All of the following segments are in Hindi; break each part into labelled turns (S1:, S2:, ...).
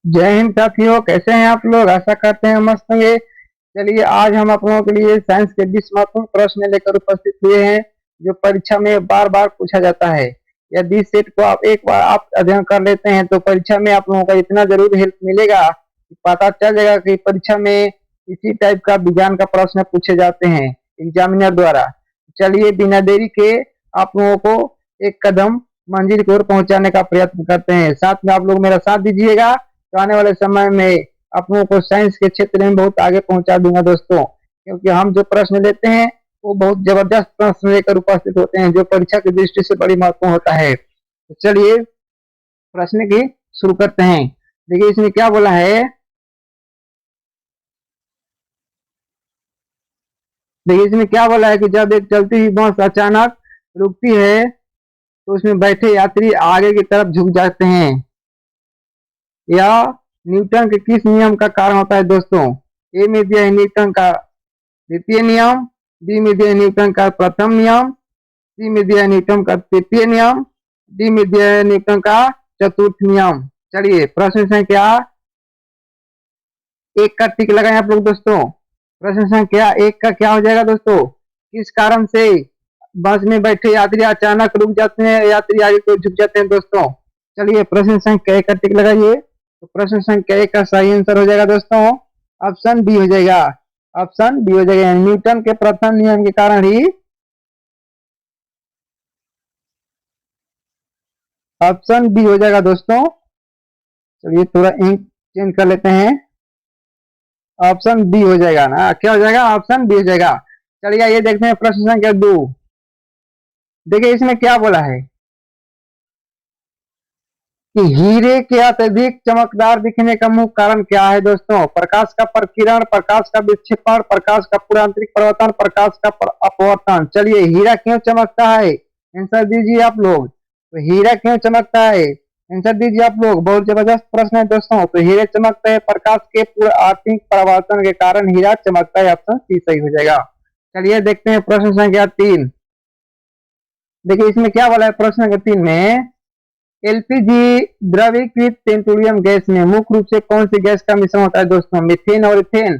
S1: जय हिंद साथियों, कैसे हैं आप लोग? आशा करते हैं मस्त होंगे। चलिए, आज हम आप लोगों के लिए साइंस के 20 महत्वपूर्ण प्रश्न लेकर उपस्थित हुए हैं, जो परीक्षा में बार बार पूछा जाता है। यदि इस सेट को आप एक बार आप अध्ययन कर लेते हैं तो परीक्षा में आप लोगों का इतना जरूर हेल्प मिलेगा कि पता चल जाएगा कि परीक्षा में इसी टाइप का विज्ञान का प्रश्न पूछे जाते हैं एग्जामिनर द्वारा। चलिए, बिना देरी के आप लोगों को एक कदम मंजिल की ओर पहुंचाने का प्रयत्न करते हैं। साथ में आप लोग मेरा साथ दीजिएगा तो आने वाले समय में आप लोगों को साइंस के क्षेत्र में बहुत आगे पहुंचा दूंगा दोस्तों। क्योंकि हम जो प्रश्न लेते हैं वो बहुत जबरदस्त प्रश्न लेकर उपस्थित होते हैं, जो परीक्षा की दृष्टि से बड़ी महत्वपूर्ण होता है। तो चलिए, प्रश्न की शुरू करते हैं। देखिए, इसमें क्या बोला है। देखिए, इसमें क्या बोला है कि जब एक चलती हुई बस अचानक रुकती है तो उसमें बैठे यात्री आगे की तरफ झुक जाते हैं। यह न्यूटन के किस नियम का कारण होता है दोस्तों? ए में दिया है न्यूटन का द्वितीय नियम, बी में दिया है न्यूटन का प्रथम नियम, सी में दिया है न्यूटन का तृतीय नियम, डी में दिया है न्यूटन का चतुर्थ नियम। चलिए, प्रश्न संख्या एक का टिक लगाएं आप लोग दोस्तों। प्रश्न संख्या एक का क्या हो जाएगा दोस्तों? किस कारण से बस में बैठे यात्री अचानक रुक जाते हैं, यात्री आगे को झुक जाते हैं दोस्तों? चलिए, प्रश्न संख्या एक का टिक लगाइए। तो प्रश्न संख्या एक का सही आंसर हो जाएगा दोस्तों ऑप्शन बी हो जाएगा। ऑप्शन बी हो जाएगा, न्यूटन के प्रथम नियम के कारण ही। ऑप्शन बी हो जाएगा दोस्तों। चलिए, थोड़ा इंक चेंज कर लेते हैं। ऑप्शन बी हो जाएगा ना, क्या हो जाएगा? ऑप्शन बी हो जाएगा। चलिए, ये देखते हैं प्रश्न संख्या दो। देखिए, इसमें क्या बोला है कि हीरे के अत्यधिक चमकदार दिखने का मुख्य कारण क्या है दोस्तों? प्रकाश का प्रकीर्णन, प्रकाश का विक्षेपण, प्रकाश का पूर्वांतरिक परिवर्तन, प्रकाश का अपवर्तन। चलिए, हीरा क्यों चमकता है? आंसर दीजिए आप लोग। तो हीरा क्यों चमकता है? आंसर दीजिए आप लोग। बहुत जबरदस्त प्रश्न है दोस्तों। तो हीरे चमकते हैं प्रकाश के पूर्वांतरिक परिवर्तन के कारण हीरा चमकता है। ऑप्शन सी सही हो जाएगा। चलिए, देखते हैं प्रश्न संख्या तीन। देखिए, इसमें क्या बोला है प्रश्न संख्या तीन में। एलपीजी द्रवीकृत पेट्रोलियम गैस में मुख्य रूप से कौन सी गैस का मिश्रण होता है दोस्तों? मीथेन और इथेन,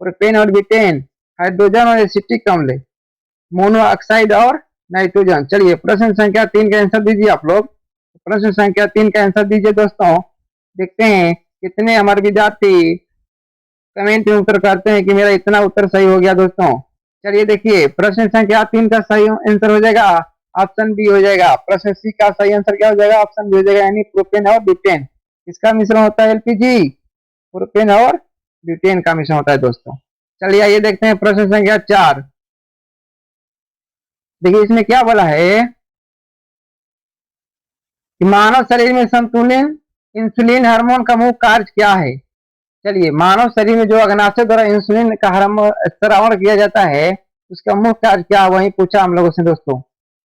S1: प्रोपेन और ब्यूटेन, हाइड्रोजन और एसिटिक अम्ल, मोनोऑक्साइड और नाइट्रोजन। चलिए, प्रश्न संख्या तीन का आंसर दीजिए आप लोग। प्रश्न संख्या तीन का आंसर दीजिए दोस्तों। देखते हैं कितने हमारे विद्यार्थी कमेंट में उत्तर करते हैं कि मेरा इतना उत्तर सही हो गया दोस्तों। चलिए, देखिए, प्रश्न संख्या तीन का सही आंसर हो जाएगा ऑप्शन बी हो जाएगा। प्रश्न सी का सही आंसर क्या हो जाएगा? ऑप्शन बी हो जाएगा, यानी प्रोपेन और ब्यूटेन। इसका मिश्रण होता है एलपीजी, प्रोपेन और ब्यूटेन का मिश्रण होता है दोस्तों। चलिए, आइए देखते हैं प्रश्न संख्या चार। देखिए, इसमें क्या बोला है कि मानव शरीर में संतुलित इंसुलिन हार्मोन का मुख्य कार्य क्या है? चलिए, मानव शरीर में जो अग्नाशय द्वारा इंसुलिन का हार्मोन स्रावण किया जाता है उसका मुख्य कार्य क्या है, वही पूछा हम लोगों से दोस्तों।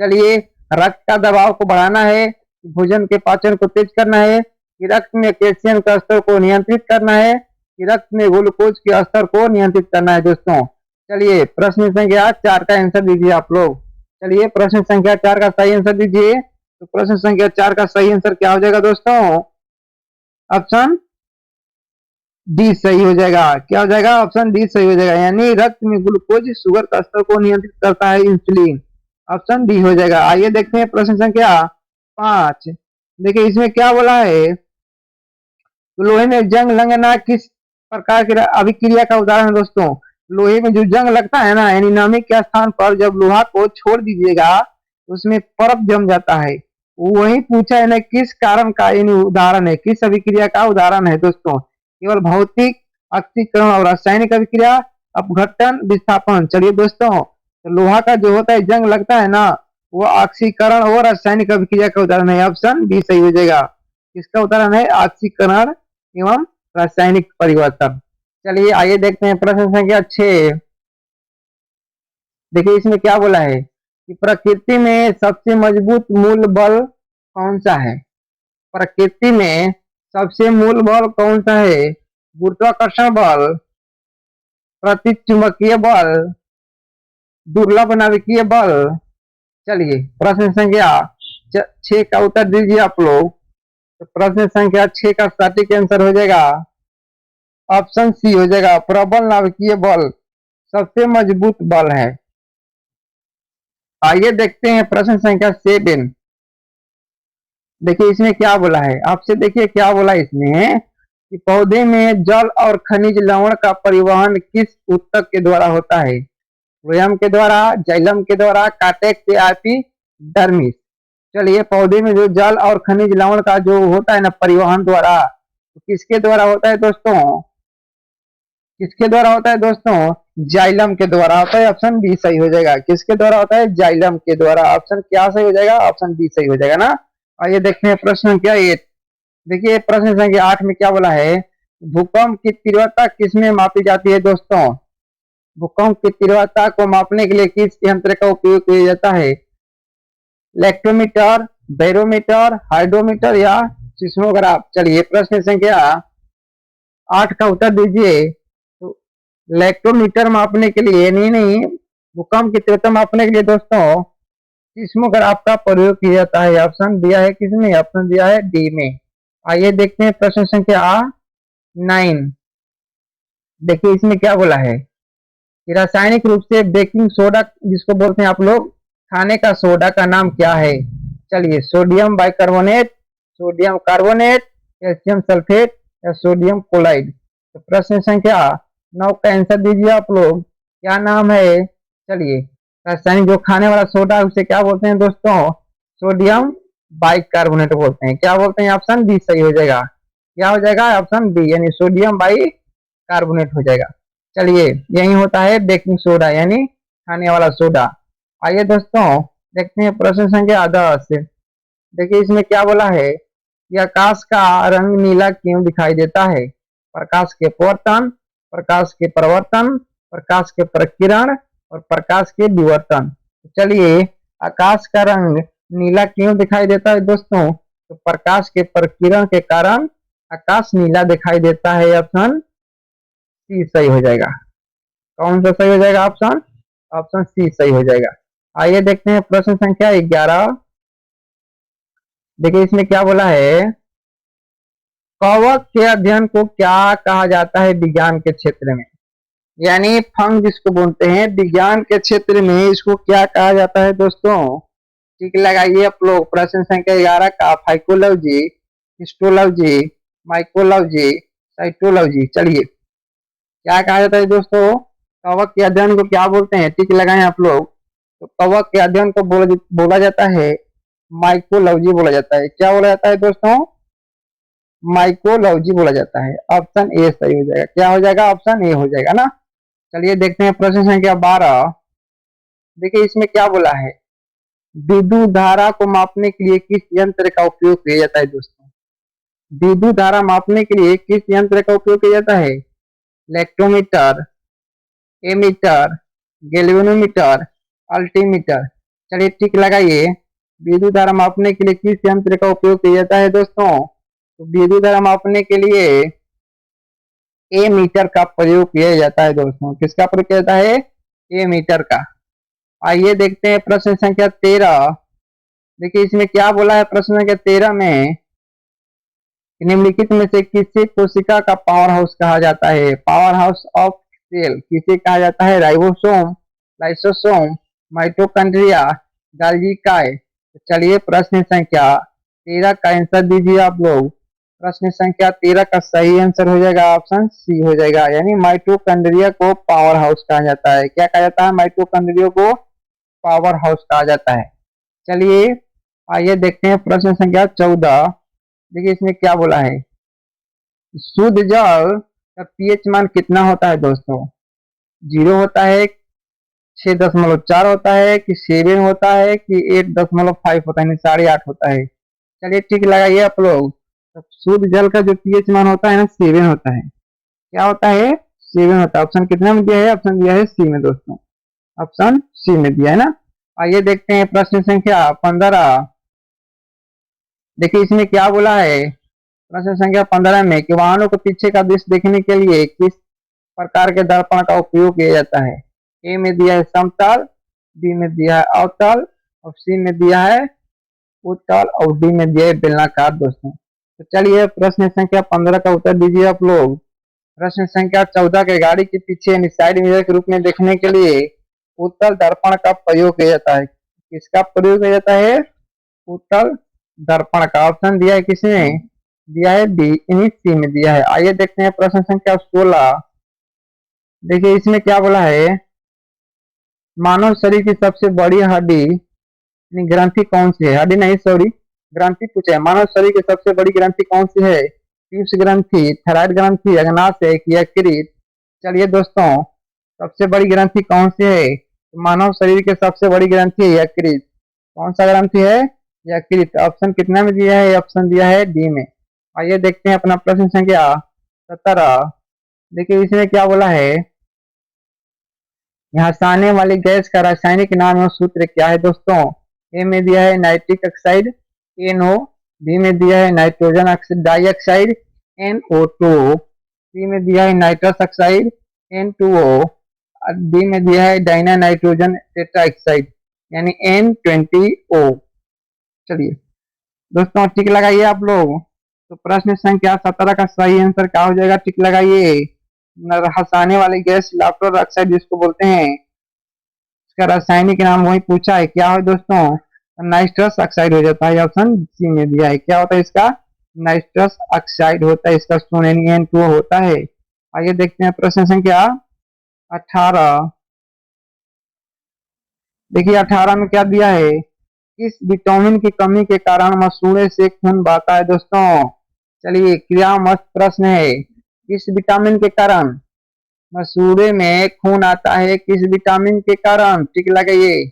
S1: चलिए, रक्त का दबाव को बढ़ाना है, भोजन के पाचन को तेज करना है, कि रक्त में कैल्शियम का स्तर को नियंत्रित करना है, कि रक्त में ग्लूकोज के स्तर को नियंत्रित करना है दोस्तों। चलिए, प्रश्न संख्या चार का आंसर दीजिए आप लोग। चलिए, प्रश्न संख्या चार का सही आंसर दीजिए। तो प्रश्न संख्या चार का सही आंसर क्या हो जाएगा दोस्तों? ऑप्शन डी सही हो जाएगा। क्या हो जाएगा? ऑप्शन डी सही हो जाएगा, यानी रक्त में ग्लूकोज शुगर का स्तर को नियंत्रित करता है इंसुलिन। ऑप्शन डी हो जाएगा। आइए देखते हैं प्रश्न संख्या पांच। देखिए, इसमें क्या बोला है। तो लोहे में जंग लगना किस प्रकार की अभिक्रिया का उदाहरण है दोस्तों? लोहे में जो जंग लगता है ना, यानी नमी के स्थान पर जब लोहा को छोड़ दीजिएगा तो उसमें परत जम जाता है। वही पूछा है ना, किस कारण का यानी उदाहरण है, किस अभिक्रिया का उदाहरण है दोस्तों? केवल भौतिक, ऑक्सीकरण और रासायनिक अभिक्रिया, अपघटन, विस्थापन। चलिए दोस्तों, तो लोहा का जो होता है जंग लगता है ना, वो ऑक्सीकरण और रासायनिक अभिक्रिया का उदाहरण है। ऑप्शन बी सही हो जाएगा। किसका उदाहरण है? ऑक्सीकरण एवं रासायनिक परिवर्तन। चलिए, आइए देखते हैं प्रश्न संख्या छह। देखिए, इसमें क्या बोला है कि प्रकृति में सबसे मजबूत मूल बल कौन सा है? प्रकृति में सबसे मूल बल कौन सा है? गुरुत्वाकर्षण बल, प्रतिचुंबकीय बल, दुर्लभ नाभिकीय बल। चलिए, प्रश्न संख्या छह का उत्तर दीजिए आप लोग। तो प्रश्न संख्या 6 का सटीक आंसर हो जाएगा ऑप्शन सी हो जाएगा। प्रबल नाभिकीय बल सबसे मजबूत बल है। आइए देखते हैं प्रश्न संख्या 7। देखिए इसमें क्या बोला है, आपसे देखिए क्या बोला इसमें कि पौधे में जल और खनिज लवण का परिवहन किस ऊतक के द्वारा होता है? फ्लोएम के द्वारा, जाइलम के द्वारा, कार्टेक्स या एपिडर्मिस। चलिए पौधे में जो जल और खनिज लवण का जो होता है ना परिवहन द्वारा, तो किसके द्वारा होता है दोस्तों? किसके द्वारा होता है दोस्तों? जाइलम के द्वारा होता है। ऑप्शन बी सही हो जाएगा। किसके द्वारा होता है? जाइलम के द्वारा। ऑप्शन क्या सही हो जाएगा? ऑप्शन बी सही हो जाएगा ना। आइए देखते हैं प्रश्न संख्या 8। देखिए प्रश्न संख्या 8 में क्या बोला है, भूकंप की तीव्रता किसमें मापी जाती है दोस्तों? भूकंप की तीव्रता को मापने के लिए किस यंत्र का उपयोग किया जाता है? इलेक्ट्रोमीटर, बैरोमीटर, हाइड्रोमीटर या सिस्मोग्राफ। चलिए प्रश्न संख्या 8 का उत्तर दीजिए। तो इलेक्ट्रोमीटर मापने के लिए नहीं, भूकंप की तीव्रता मापने के लिए दोस्तों सिस्मोग्राफ का प्रयोग किया जाता है। ऑप्शन दिया है किसमें? ऑप्शन दिया है डी में। आइए देखते हैं प्रश्न संख्या 9। देखिए इसमें क्या बोला है कि रासायनिक रूप से बेकिंग सोडा जिसको बोलते हैं आप लोग खाने का सोडा का नाम क्या है? चलिए sodium bicarbonate, sodium carbonate, calcium sulphate या सोडियम क्लोराइड। तो प्रश्न संख्या 9 का आंसर दीजिए आप लोग, क्या नाम है? चलिए रासायनिक जो खाने वाला सोडा उसे क्या बोलते हैं दोस्तों? सोडियम बाइकार्बोनेट बोलते हैं। क्या बोलते हैं? ऑप्शन बी सही हो जाएगा। क्या हो जाएगा? ऑप्शन बी यानी सोडियम बाइकार्बोनेट हो जाएगा। चलिए यही होता है बेकिंग सोडा यानी खाने वाला सोडा। आइए दोस्तों देखते हैं प्रश्न संख्या 10। देखिए इसमें क्या बोला है कि आकाश का रंग नीला क्यों दिखाई देता है? प्रकाश के पवर्तन, प्रकाश के प्रवर्तन, प्रकाश के प्रकीर्ण और प्रकाश के विवर्तन। तो चलिए आकाश का रंग नीला क्यों दिखाई देता है दोस्तों? तो प्रकाश के प्रकीर्ण के कारण आकाश नीला दिखाई देता है। ऑप्शन सी सही हो जाएगा। कौन सा सही हो जाएगा? ऑप्शन ऑप्शन सी सही हो जाएगा। आइए देखते हैं प्रश्न संख्या 11। देखिए इसमें क्या बोला है, कवक के अध्ययन को क्या कहा जाता है विज्ञान के क्षेत्र में? यानी फंग जिसको बोलते हैं विज्ञान के क्षेत्र में इसको क्या कहा जाता है दोस्तों? ठीक लगाइए आप लोग। प्रश्न संख्या 11 का फाइकोलॉजी, हिस्टोलॉजी, माइकोलॉजी, साइटोलॉजी। चलिए क्या कहा जाता है दोस्तों? कवक के अध्ययन को क्या बोलते हैं? टिक लगाएं आप लोग। तो कवक के अध्ययन को बोला जाता है माइकोलॉजी बोला जाता है। क्या बोला जाता है दोस्तों? माइकोलॉजी बोला जाता है। ऑप्शन ए सही हो जाएगा। क्या हो जाएगा? ऑप्शन ए हो जाएगा ना। चलिए देखते हैं प्रश्न संख्या 12। देखिए इसमें क्या बोला है, विद्युत धारा को मापने के लिए किस यंत्र का उपयोग किया जाता है दोस्तों? विद्युत धारा मापने के लिए किस यंत्र का उपयोग किया जाता है? Electrometer, ammeter, galvanometer, altimeter. चलिए टिक लगाइए। विद्युत धारा मापने के लिए किस यंत्र का उपयोग किया जाता है दोस्तों? तो विद्युत धारा मापने के लिए ए मीटर का प्रयोग किया जाता है दोस्तों। किसका प्रयोग किया जाता है? ए मीटर का। आइए देखते हैं प्रश्न संख्या 13। देखिए इसमें क्या बोला है प्रश्न संख्या 13 में, निम्नलिखित में से किसे कोशिका का पावर हाउस कहा जाता है? पावर हाउस ऑफ सेल किसे कहा जाता है? राइबोसोम, लाइसोसोम, माइटोकॉन्ड्रिया, गाल्गी काय। तो चलिए प्रश्न संख्या 13 का आंसर दीजिए आप लोग। प्रश्न संख्या 13 का सही आंसर हो जाएगा ऑप्शन सी हो जाएगा, यानी माइटोकॉन्ड्रिया को पावर हाउस कहा जाता है। क्या कहा जाता है? माइटोकॉन्ड्रिया को पावर हाउस कहा जाता है। चलिए आइए देखते हैं प्रश्न संख्या 14। देखिए इसमें क्या बोला है, शुद्ध जल का पीएच मान कितना होता है दोस्तों? 0 होता है, 6.4 होता है कि 7 होता है कि 8.5 होता है, 8.5 होता है। चलिए ठीक लगाइए आप लोग। तो शुद्ध जल का जो पीएच मान होता है ना 7 होता है। क्या होता है? 7 होता है। ऑप्शन कितना में दिया है? ऑप्शन दिया है सी में दोस्तों। ऑप्शन सी में दिया है ना। आइए देखते हैं प्रश्न संख्या 15। देखिए इसमें क्या बोला है प्रश्न संख्या 15 में कि वाहनों को पीछे का दृश्य देखने के लिए किस प्रकार के दर्पण का उपयोग किया जाता है? ए में दिया है समतल, बी में दिया है अवतल और सी में दिया है उत्तल और डी में दिया है बेलनाकार दोस्तों। तो चलिए प्रश्न संख्या 15 का उत्तर दीजिए आप लोग। प्रश्न संख्या 14 के गाड़ी के पीछे यानी साइड मिरर के रूप में देखने के लिए उत्तल दर्पण का प्रयोग किया जाता है। किसका प्रयोग किया जाता है? उत्तल दर्पण का। ऑप्शन दिया है किसने? दिया है बी यानी सी में दिया है। आइए देखते हैं प्रश्न संख्या 16। देखिए इसमें क्या बोला है, मानव शरीर की सबसे बड़ी हड्डी यानी ग्रंथि कौन सी है? हड्डी नहीं सॉरी, ग्रंथि पूछा है। मानव शरीर की सबसे बड़ी ग्रंथि कौन सी है? पीयूष ग्रंथि, थायराइड ग्रंथि, अग्नाशय, यकृत। चलिए दोस्तों, सबसे बड़ी ग्रंथि कौन सी है? तो मानव शरीर की सबसे बड़ी ग्रंथि है यकृत। कौन सा ग्रंथि है? यकृत। ऑप्शन कितना में दिया है? ऑप्शन दिया है डी में। आइए देखते हैं अपना प्रश्न संख्या 17। देखिए इसमें क्या बोला है, यहाँ हंसाने वाली गैस का रासायनिक नाम एवं सूत्र क्या है दोस्तों? ए में दिया है नाइट्रिक ऑक्साइड NO, बी में दिया है नाइट्रोजन डाइऑक्साइड NO2, सी में दिया है नाइट्रस ऑक्साइड N2O और डी में दिया है डाइना नाइट्रोजन टेट्राऑक्साइड यानी N20O। चलिए दोस्तों टिक लगाइए आप लोग। तो प्रश्न संख्या 17 का सही आंसर क्या हो जाएगा? टिक लगाइए। हंसाने वाली गैस सल्फर ऑक्साइड जिसको बोलते हैं, इसका रासायनिक नाम वही पूछा है, क्या है दोस्तों? नाइट्रस ऑक्साइड हो जाता है। ऑप्शन सी में दिया है। क्या होता है इसका? नाइट्रस ऑक्साइड होता है। इसका N2 होता है। आइए देखते हैं प्रश्न संख्या 18। देखिए 18 में क्या दिया है, किस विटामिन की कमी के कारण मसूड़े से खून बहता है दोस्तों? चलिए क्या मस्त प्रश्न है। किस विटामिन के कारण मसूड़े में खून आता है? किस विटामिन के कारण? टिक लगाइए।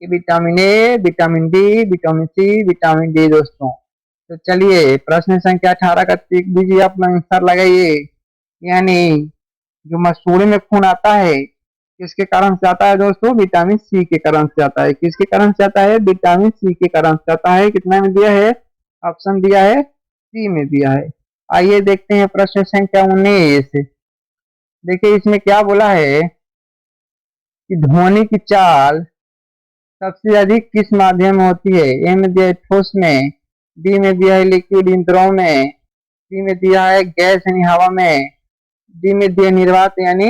S1: Vitamin A, vitamin D, vitamin C, vitamin D दोस्तों। तो चलिए प्रश्न संख्या 18 का टिक दीजिए, आप आंसर लगाइए। यानी जो मसूड़े में खून आता है किसके कारण से आता है दोस्तों? विटामिन सी के कारण से आता है। किसके कारण से आता है? विटामिन सी के कारण से आता है। कितना में दिया है? ऑप्शन दिया है सी में दिया है। आइए देखते हैं प्रश्न संख्या 19। देखिए इसमें क्या बोला है कि ध्वनि की चाल सबसे अधिक किस माध्यम में होती है? ए में दिया है ठोस में, बी में दिया है लिक्विड यानी द्रव में, सी में दिया है गैस यानी हवा में, डी में दिया निर्वात यानी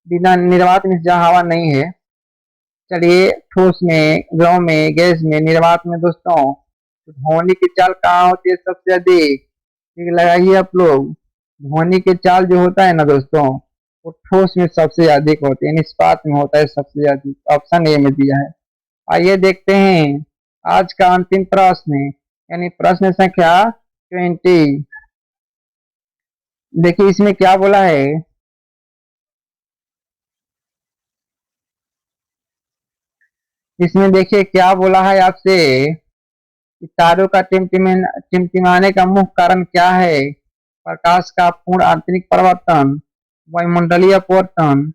S1: बिना निर्वात में जहाँ हवा नहीं है। चलिए ठोस में, द्रव में, गैस में, निर्वात में दोस्तों। तो ध्वनि की चाल कहाँ होती है सबसे अधिक? ठीक लगाइए आप लोग। ध्वनि की चाल जो होता है ना दोस्तों, वो ठोस में सबसे अधिक होती है, निष्पात में होता है सबसे अधिक। ऑप्शन ए में दिया है। आइए देखते हैं आज का अंतिम प्रश्न यानी प्रश्न संख्या 20। देखिए इसमें क्या बोला है, इसमें देखिए क्या बोला है आपसे कि तारों का टिमटिमाने का मुख्य कारण क्या है? प्रकाश का पूर्ण आंतरिक परिवर्तन, वायुमंडलीय अपवर्तन,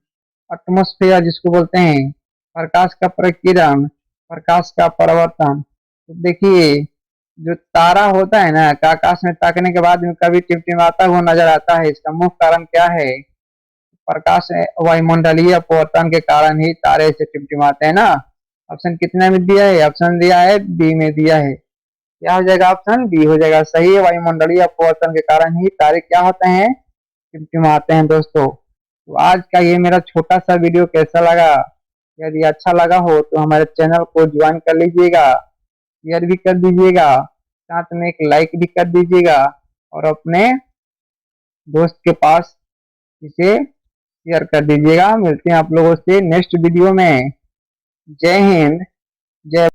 S1: एटमॉस्फेयर जिसको बोलते हैं, प्रकाश का प्रकीर्णन, प्रकाश का परावर्तन। तो देखिए जो तारा होता है ना, आकाश में ताकने के बाद में कभी टिमटिमाता हुआ नजर आता है, इसका मुख्य कारण क्या है? प्रकाश वायुमंडलीय अपवर्तन के कारण ही तारे से टिमटिमाते हैं ना। ऑप्शन कितने में दिया है? ऑप्शन दिया है बी में दिया है। क्या हो जाएगा? ऑप्शन बी हो जाएगा सही है। वायुमंडलीय अपवर्तन के कारण ही तारे क्या होते हैं? टिमटिमाते हैं दोस्तों। तो आज का ये मेरा छोटा सा वीडियो कैसा लगा? यदि अच्छा लगा हो तो हमारे चैनल को ज्वाइन कर लीजिएगा, शेयर भी कर दीजिएगा, साथ में एक लाइक भी कर दीजिएगा और अपने दोस्त के पास इसे शेयर कर दीजिएगा। मिलते हैं आप लोगों से नेक्स्ट वीडियो में। जय हिंद, जय